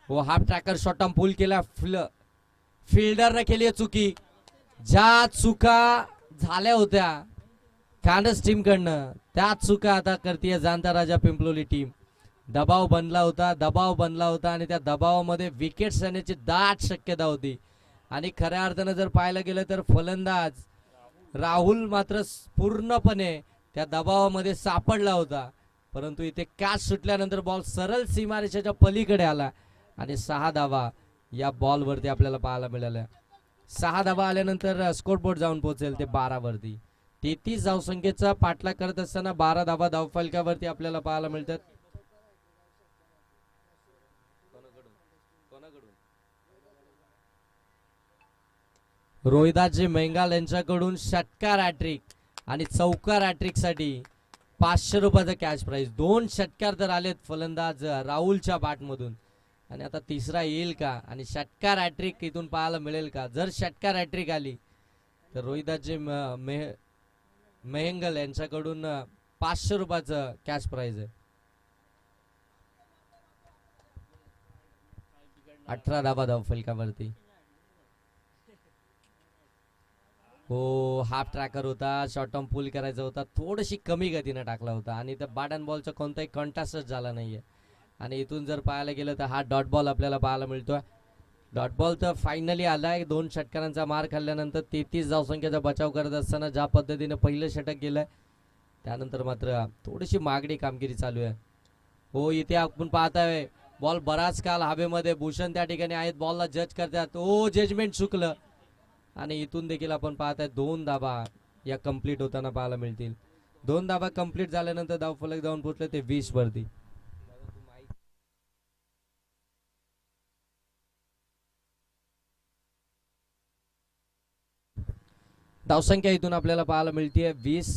हो हाफ ट्रॅकर शॉर्ट टर्म पुल केला. फिल्डरने केली चुकी. ज्या चुका झाल्या होत्या कांडस टीम कडनं त्या चुका आता करते जाणता राजा पिंपलोली टीम. दबाव बनला होता आणि त्या दबावामध्ये विकेट्स येण्याची दाट शक्यता होती आणि खऱ्या अर्थानं जर पाहायला गेलं तर फलंदाज राहुल मात्र पूर्णपणे त्या दबावामध्ये सापडला होता, परंतु इथे कॅच सुटल्यानंतर बॉल सरळ सीमारेषेच्या पलीकडे आला आणि 6 धावा या बॉलवरती आपल्याला पाहायला मिळाल्या. 6 धावा आल्यानंतर स्कोरबोर्ड जाऊन पोहोचेल ते 12 वरती. 33 धावसंख्येचा पाठलाग करत असताना 12 धावा धावफलकावरती आपल्याला पाहायला मिळतात. रोहिदासजी मेंगाल यांच्याकडून षटकार हॅट्रिक आणि चौकार हॅट्रिक साठी 500 रुपयाचा कॅश प्राइस. 2 षटकार तर आलेत फलंदाज राहुलच्या बॅटमधून आणि आता तिसरा येईल का आणि षटकार हॅट्रिक इथून पाहायला मिळेल का. जर षटकार हॅट्रिक आली तर रोहिदासजी मेहंगल यांच्याकडून 500 रुपयाचं कॅश प्राइज आहे. 18 धावा धावफलकावरती. हो, हाफ ट्रॅकर होता, शॉर्ट टर्म पुल करायचा होता, थोडीशी कमी गतीने टाकला होता आणि त्या बॅट अँड बॉलचा कोणताही कॉन्टॅस्टच झाला नाहीये. आणि इथून जर पाहायला गेलं तर हा डॉट बॉल आपल्याला पाहायला मिळतोय. डॉट बॉल तर फायनली आलाय. 2 षटकारांचा मार खाल्ल्यानंतर 33 धावसंख्येचा बचाव करत असताना ज्या पद्धतीने पहिलं षटक गेलंय त्यानंतर मात्र थोडीशी मागणी कामगिरी चालू आहे. हो, इथे आपण पाहताय बॉल बराच काल हवेमध्ये. भूषण त्या ठिकाणी आहेत, बॉलला जज करतात. ओ, जजमेंट चुकलं आणि इथून देखील आपण पाहताय 2 धावा या कंप्लीट होताना पाहायला मिळतील. 2 धावा कंप्लीट झाल्यानंतर धावफलक जाऊन पोहोचले ते 20 वरती. धावसंख्या इथून आपल्याला पाहायला मिळते 20.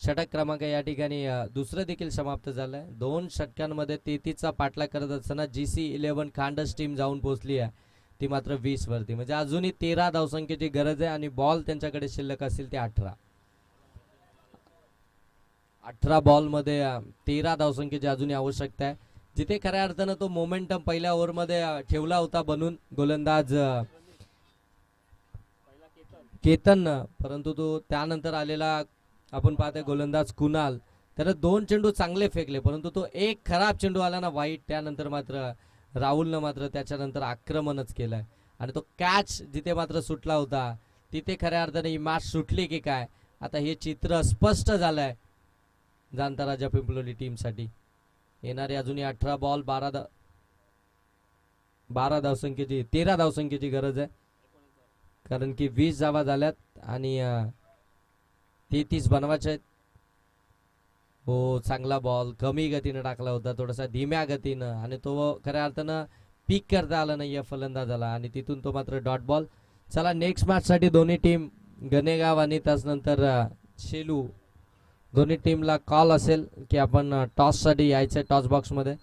षटक क्रमांक या ठिकाणी दुसरं देखील समाप्त झालंय. 2 षटकांमध्ये 33चा पाठलाग करत असताना GC11 खांडस टीम जाऊन पोहोचली आहे, ती मात्र 20 वरती. म्हणजे अजूनही 13 धावसंख्येची गरज आहे आणि बॉल त्यांच्याकडे शिल्लक असतील ते 18. 18 बॉल मध्ये 13 धावसंख्येची अजूनही आवश्यकता आहे. जिथे खऱ्या अर्थानं तो मोमेंटम पहिल्या ओव्हरमध्ये ठेवला होता बनून गोलंदाज केतन, परंतु तो त्यानंतर आलेला आपण पाहतोय गोलंदाज कुणाल, त्याला 2 चेंडू चांगले फेकले, परंतु तो एक खराब चेंडू आला ना वाईट, त्यानंतर मात्र राहुलनं मात्र त्याच्यानंतर आक्रमणच केलंय आणि तो कॅच जिथे मात्र सुटला होता तिथे खऱ्या अर्थाने ही मॅच सुटली की काय, आता हे चित्र स्पष्ट झालंय जाणता राजा पिंपलोली टीमसाठी. येणारे अजूनही 18 बॉल 12 धावसंख्येची 13 धावसंख्येची गरज आहे, कारण की 20 धावा झाल्यात आणि 33 बनवायचे आहेत. हो, चांगला बॉल कमी गतीनं टाकला होता, थोडासा धीम्या गतीनं, आणि तो खऱ्या अर्थानं पीक करता आला नाही या फलंदाजाला आणि तिथून तो मात्र डॉट बॉल. चला नेक्स्ट मॅच साठी दोन्ही टीम गणेगाव आणि त्यानंतर शेलू दोन्ही टीमला कॉल असेल की आपण टॉस साठी यायचंय. टॉस बॉक्स मध्ये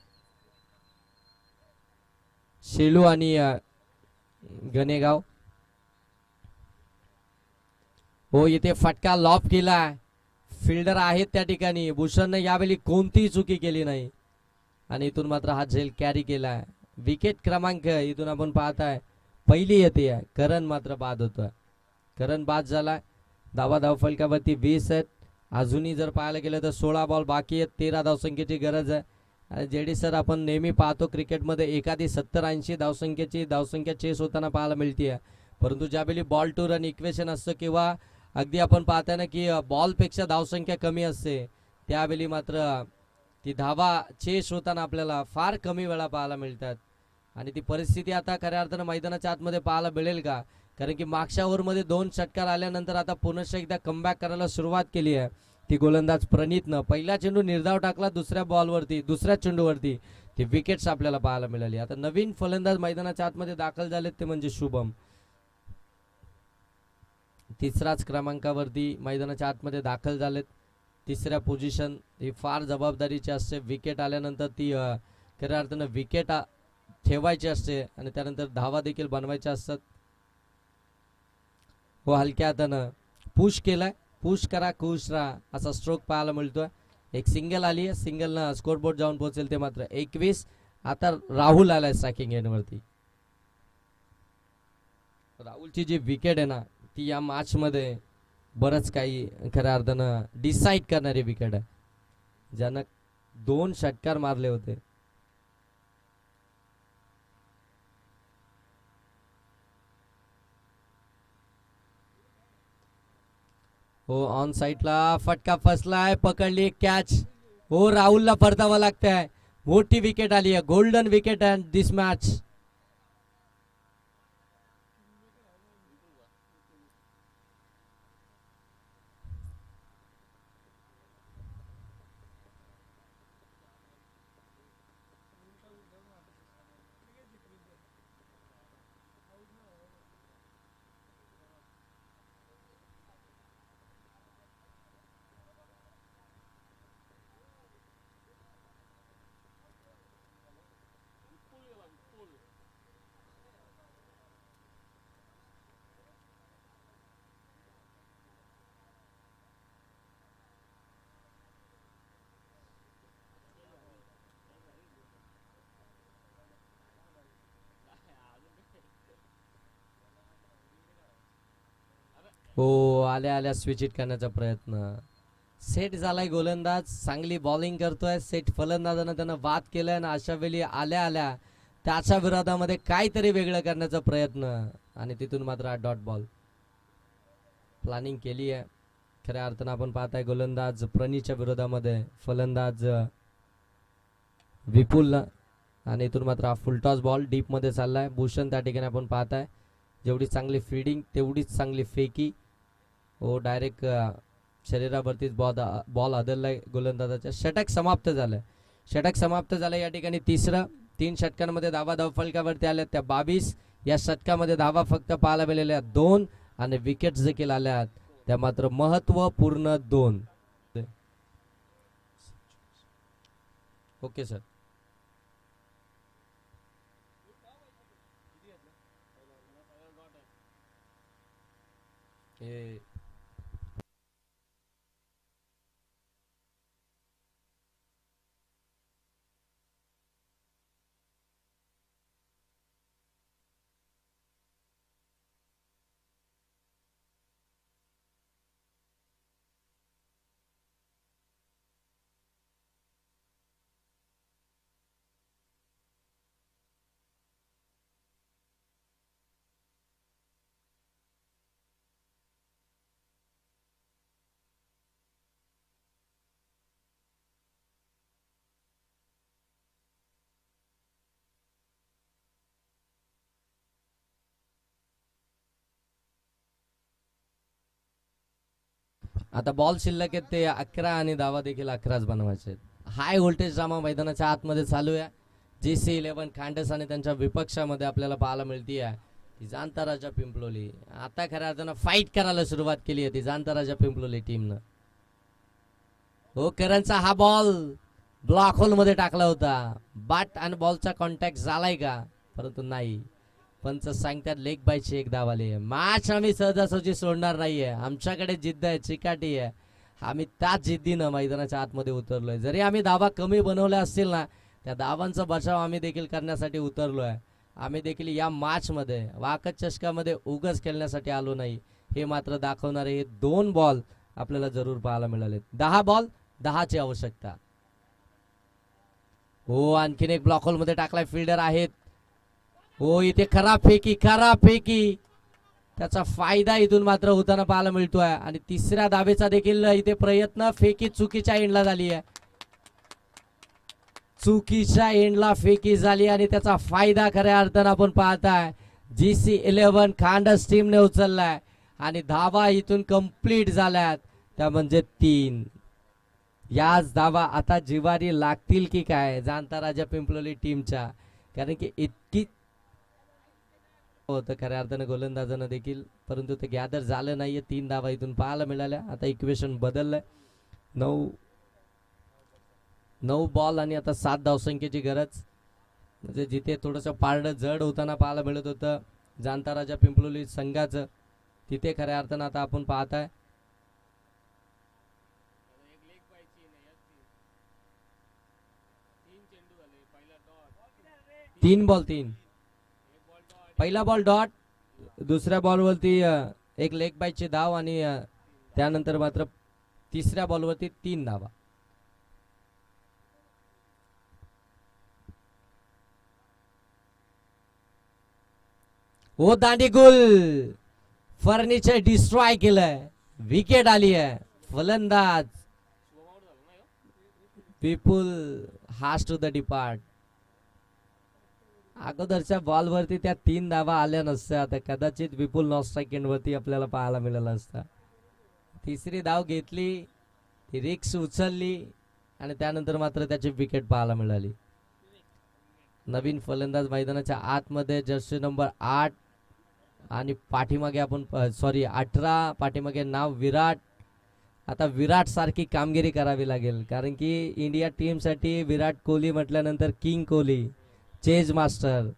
शेलू आणि गणेगाव. हो, इथे फटका लॉफ केला, फिल्डर आहेत त्या ठिकाणी. भूषणने यावेळी कोणतीही चुकी केली नाही आणि इथून मात्र हा झेल कॅरी केलाय. विकेट क्रमांक इथून आपण पाहताय पहिली येते, करण मात्र बाद होतोय. करण बाद झालाय. धावफलकावरती 20 आहेत. अजूनही जर पाहायला गेलं तर 16 बॉल बाकी आहेत. 13 धावसंख्येची गरज आहे. आणि जेडी सर, आपण नेहमी पाहतो क्रिकेटमध्ये एखादी 70-80 धावसंख्या चेस होताना पाहायला मिळते, परंतु ज्यावेळी बॉल टू रन इक्वेशन असतं किंवा अगदी आपण पाहताय ना की बॉलपेक्षा धावसंख्या कमी असते, त्यावेळी मात्र ती धावा चेस होताना आपल्याला फार कमी वेळा पाहायला मिळतात. आणि ती परिस्थिती आता खऱ्या अर्थानं मैदानाच्या आतमध्ये पाहायला मिळेल का, कारण की मागच्या ओव्हरमध्ये 2 षटकार आल्यानंतर आता पुनश्च एकदा कमबॅक करायला सुरुवात केली आहे ती गोलंदाज प्रणितनं. पहिला चेंडू निर्धाव टाकला, दुसऱ्या चेंडूवरती ती विकेट्स आपल्याला पाहायला मिळाली. आता नवीन फलंदाज मैदानाच्या आतमध्ये दाखल झालेत ते म्हणजे शुभम. तिसराच क्रमांकावरती मैदानाच्या आतमध्ये दाखल झालेत. तिसऱ्या पोझिशन ही फार जबाबदारीची असते. विकेट आल्यानंतर ती खऱ्या अर्थानं विकेट ठेवायची असते आणि त्यानंतर धावा देखील बनवायच्या असतात. हो, हलक्या हातानं पुश केलाय. पुश करा खुश राहा असा स्ट्रोक पाहायला मिळतोय. एक सिंगल आली आहे, सिंगलनं स्कोरबोर्ड जाऊन पोहोचेल ते मात्र 21. आता राहुल आलाय स्ट्रायकिंग एंडवरती. राहुलची जी विकेट आहे ना ती या मॅच मध्ये बरंच काही खऱ्या अर्थानं डिसाईड करणारी विकेट आहे, ज्यानं 2 षटकार मारले होते. हो ऑन साईडला फटका फसलाय, पकडली कॅच. हो राहुलला परतावं लागतंय. मोठी विकेट आली आहे, golden wicket and this match. हो आल्या आल्या स्विच हिट करण्याचा प्रयत्न. सेट झालाय गोलंदाज, चांगली बॉलिंग करतोय. सेट फलंदाजानं त्यानं बाद केलाय आणि अशा वेळी आल्या आल्या त्याच्या विरोधामध्ये काहीतरी वेगळं करण्याचा प्रयत्न. आणि तिथून मात्र हा डॉट बॉल. प्लॅनिंग केली आहे खऱ्या अर्थानं. आपण पाहताय गोलंदाज प्रणीच्या विरोधामध्ये फलंदाज विपुल, आणि इथून मात्र हा फुलटॉस बॉल डीप मध्ये चाललाय. भूषण त्या ठिकाणी आपण पाहताय जेवढी चांगली फिल्डिंग तेवढीच चांगली फेकी. हो डायरेक्ट शरीरावरतीच बॉल आदळलाय गोलंदाजाच्या. षटक समाप्त झालंय. षटक समाप्त झालं या ठिकाणी तिसरं. 3 षटकांमध्ये धावा धावफलकावरती आल्या त्या 22. या षटकामध्ये धावा फक्त पाहायला मिळाल्या 2 आणि विकेट्स देखील आल्या त्या मात्र महत्वपूर्ण 2. Okay sir. आता बॉल शिल्लक आहेत ते 11 आणि धावा देखील 11च बनवायचे. हाय व्होल्टेज ड्रामा मैदानाच्या आतमध्ये चालू आहे. GC11 खांडस आणि त्यांच्या विपक्षामध्ये आपल्याला पाहायला मिळते आहे ती जाणता राजा पिंपलोली. आता खऱ्या अर्थानं फाईट करायला सुरुवात केली आहे ती जाणता राजा पिंपलोली टीमनं. हो करणचा हा बॉल ब्लॉक होल मध्ये टाकला होता. बॅट आणि बॉलचा कॉन्टॅक्ट झालाय का, परंतु नाही. पंच सांगतात लेग बायची एक धाव आली आहे. मॅच आम्ही सहजासहजी सोडणार नाहीये. आमच्याकडे जिद्द आहे, चिकाटी आहे. आम्ही त्याच जिद्दीनं मैदानाच्या आतमध्ये उतरलोय. जरी आम्ही धावा कमी बनवल्या असतील ना, त्या धावांचा बचाव आम्ही देखील करण्यासाठी उतरलोय. आम्ही देखील या मॅच मध्ये वाकत चषकामध्ये उगाच खेळण्यासाठी आलो नाही, हे मात्र दाखवणारे हे 2 बॉल आपल्याला जरूर पाहायला मिळाले. 10 बॉल 10ची आवश्यकता. हो आणखीन एक ब्लॉक होल मध्ये टाकलाय फिल्डर आहेत. हो इथे खराब फेकी त्याचा फायदा इथून मात्र होताना पाहायला मिळतोय. आणि तिसऱ्या धावेचा देखील इथे प्रयत्न. फेकी चुकीच्या एंडला झाली आहे. चुकीच्या एंडला फेकी झाली आणि त्याचा फायदा खऱ्या अर्थानं आपण पाहताय GC11 खांडस टीमने उचललाय. आणि धावा इथून कंप्लीट झाल्यात त्या म्हणजे 3. याच धावा आता जिवारी लागतील की काय जाणता राजा पिंपलोली टीमच्या, कारण की इतकी होतं खऱ्या अर्थानं गोलंदाजानं देखील, परंतु ते गॅदर झालं नाहीये. 3 धावा इथून पाहायला मिळाल्या. आता इक्वेशन बदललंय. 9 बॉल आणि आता 7 धावसंख्येची गरज. म्हणजे जिथे थोडंसं पारडं जड होताना पाहायला मिळत होतं जाणता राजा पिंपलोली संघाचं, तिथे खऱ्या अर्थानं आता आपण पाहताय 3 बॉल 3. पहिला बॉल डॉट, दुसऱ्या बॉलवरती एक लेग बायची धाव आणि त्यानंतर मात्र तिसऱ्या बॉलवरती 3 धावा. ओ दांडी गुल फर्निचर डिस्ट्रॉय केलंय. विकेट आली आहे. फलंदाज विपुल हॅज टू द डिपार्ट. अगोदरच्या बॉलवरती त्या 3 धावा आल्या नसत्या तर कदाचित विपुल नॉन स्ट्राईक एंडवरती आपल्याला पाहायला मिळालं असतं. तिसरी धाव घेतली, ती रिक्स उचलली आणि त्यानंतर मात्र त्याची विकेट पाहायला मिळाली. नवीन फलंदाज मैदानाच्या आतमध्ये जर्सी नंबर 8 आणि पाठीमागे आपण 18 पाठीमागे नाव विराट. आता विराट सारखी कामगिरी करावी लागेल कारण की इंडिया टीमसाठी विराट कोहली म्हटल्यानंतर किंग कोहली, चेज मास्टर.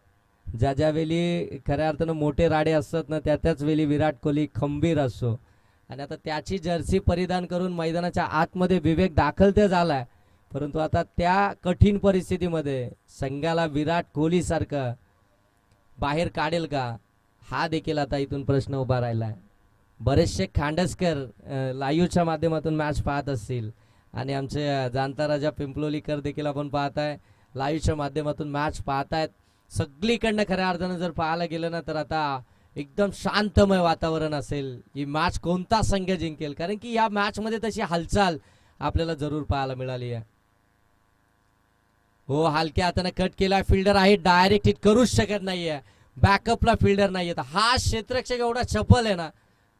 ज्या ज्यावेळी खऱ्या अर्थानं मोठे राडे असतात ना त्याच वेळी विराट कोहली खंबीर असतो. आणि आता त्याची जर्सी परिधान करून मैदानाच्या आतमध्ये विवेक दाखल ते झालाय, परंतु आता त्या कठीण परिस्थितीमध्ये संघाला विराट कोहली सारखं बाहेर काढेल का, हा देखील आता इथून प्रश्न उभा राहिलाय. बरेचसे खांडसकर लाईव्हच्या माध्यमातून मॅच पाहत असतील आणि आमचे जाणता राजा पिंपलोलीकर देखील आपण पाहताय लाईव्हच्या माध्यमातून मॅच पाहतायत. सगळीकडनं खऱ्या अर्थानं जर पाहायला गेलं ना तर आता एकदम शांतमय वातावरण असेल. ही मॅच कोणता संघ जिंकेल, कारण की या मॅचमध्ये तशी हालचाल आपल्याला जरूर पाहायला मिळाली आहे. हो, हलक्या हाताने कट केला. फिल्डर आहे, डायरेक्ट हिट करूच शकत नाहीये. बॅकअपला फिल्डर नाहीये. हा क्षेत्ररक्षक एवढा चपल आहे ना,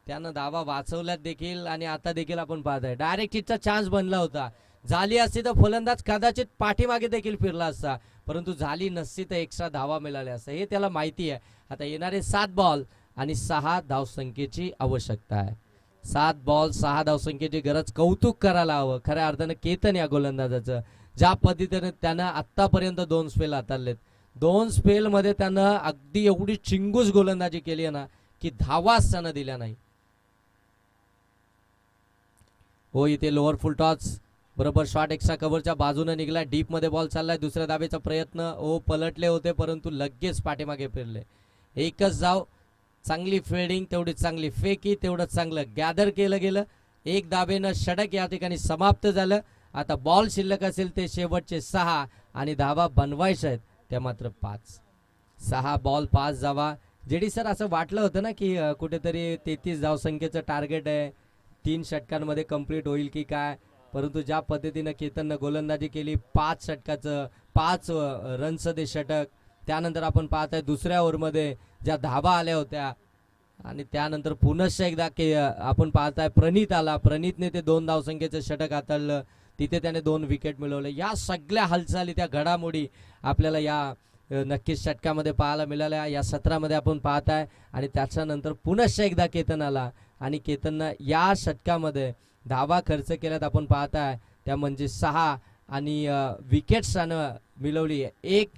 त्यानं धावा वाचवल्यात देखील आणि आता देखील आपण पाहताय डायरेक्ट हिटचा चान्स बनला होता. झाली असती तर फलंदाज कदाचित पाठीमागे देखील फिरला असता, परंतु झाली नसती तर एक्स्ट्रा धावा मिळाल्या असत्या हे त्याला माहिती आहे. आता येणारे 7 बॉल आणि 6 धावसंख्येची आवश्यकता आहे. 7 बॉल 6 धावसंख्येची गरज. कौतुक करायला हवं खऱ्या अर्थानं केतन या गोलंदाजाचं, ज्या पद्धतीने त्यानं आतापर्यंत 2 स्पेल हाताळलेत. 2 स्पेल मध्ये त्यानं अगदी एवढी चिंगूस गोलंदाजी केली आहे ना की धावाच त्यानं दिल्या नाही. हो, इथे लोअर फुल टॉस बरोबर शॉट एक्स्ट्रा कव्हरच्या बाजूने निघाला. डीप मध्ये बॉल चाललाय. दुसऱ्या धावेचा प्रयत्न. ओ, पलटले होते परंतु लगेच पाठीमागे फिरले. एकच धाव. चांगली फिल्डिंग, तेवढी चांगली फेकी, तेवढं चांगलं गॅदर केलं गेलं. 1 धावेनं षटक या ठिकाणी समाप्त झालं. आता बॉल शिल्लक असेल ते शेवटचे 6 आणि धावा बनवायच्या आहेत त्या मात्र 5. 6 बॉल 5 धावा. जेडी सर असं वाटलं होतं ना की कुठेतरी 33 धावसंख्येचं टार्गेट आहे, 3 षटकांमध्ये कंप्लीट होईल की काय, परंतु ज्या पद्धतीनं केतननं गोलंदाजी केली 5 षटकाचं 5 रनचं ते षटक. त्यानंतर आपण पाहताय दुसऱ्या ओव्हरमध्ये ज्या धावा आल्या होत्या आणि त्यानंतर पुनश्च एकदा की आपण पाहताय प्रणित आला. प्रणितने ते 2 धावसंख्येचं षटक हाताळलं. तिथे त्याने 2 विकेट मिळवले. या सगळ्या हालचाली, त्या घडामोडी आपल्याला या नक्कीच षटकामध्ये पाहायला मिळाल्या. या सत्रामध्ये आपण पाहताय आणि त्याच्यानंतर पुनश्च एकदा केतन आला आणि केतननं या षटकामध्ये धावा खर्च केल्यात आपण पाहताय त्या म्हणजे 6 आणि विकेट्स त्यानं मिळवली 1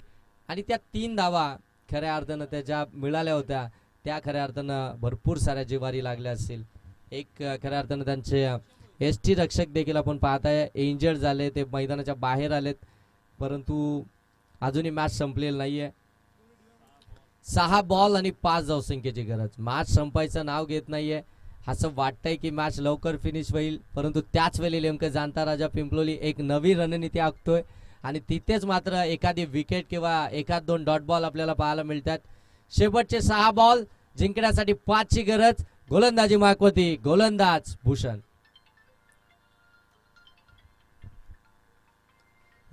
आणि त्या 3 धावा खऱ्या अर्थानं त्याच्या मिळाल्या होत्या त्या खऱ्या अर्थानं भरपूर साऱ्या जिवारी लागल्या असतील. एक खऱ्या अर्थानं त्यांचे एसटी रक्षक देखील आपण पाहताय इंजर्ड झाले, ते मैदानाच्या बाहेर आलेत, परंतु अजूनही मॅच संपलेली नाहीये. 6 बॉल आणि 5 धावसंख्येची गरज. मॅच संपायचं नाव घेत नाहीये. असं वाटतंय की मॅच लवकर फिनिश होईल, परंतु त्याच वेळी नेमकं जाणता राजा पिंपलोली एक नवी रणनीती आखतोय आणि तिथेच मात्र एखादी विकेट किंवा एखाद 2 डॉट बॉल आपल्याला पाहायला मिळतात. शेवटचे 6 बॉल जिंकण्यासाठी 5 ची गरज. गोलंदाजी मागवती गोलंदाज भूषण.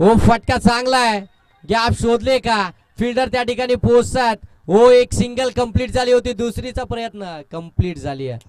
हो, फटका चांगला आहे. गॅप शोधले का, फिल्डर त्या ठिकाणी पोहोचतात. हो, एक सिंगल कंप्लीट झाली होती, दुसरीचा प्रयत्न कंप्लीट झाली आहे.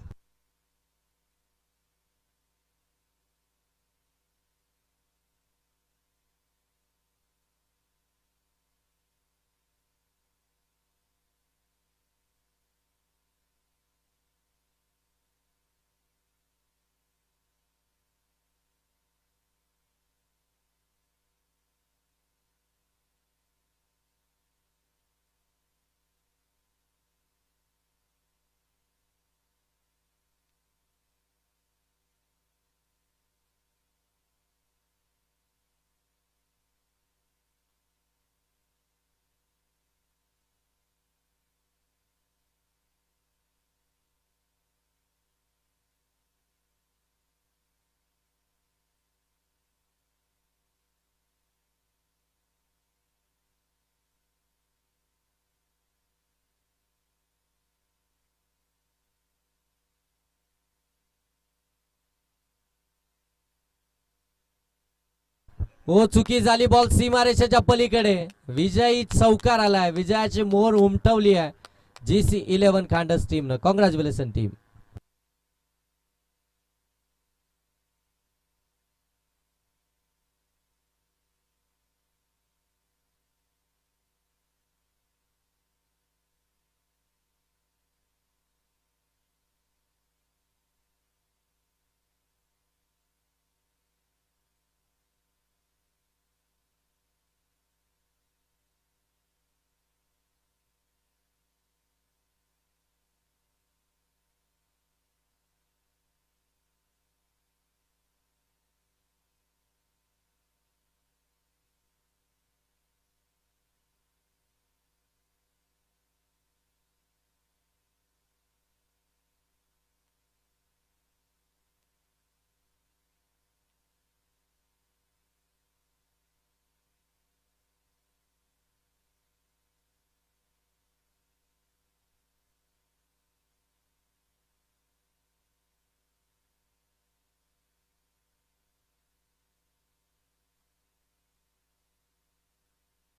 हो चुकी झाली बॉल सीमारेषेच्या पलीकडे विजयी चौकार आलाय विजयाची मोहर उमटवली आहे GC11 खांडस टीम न कॉंग्रॅच्युलेशन टीम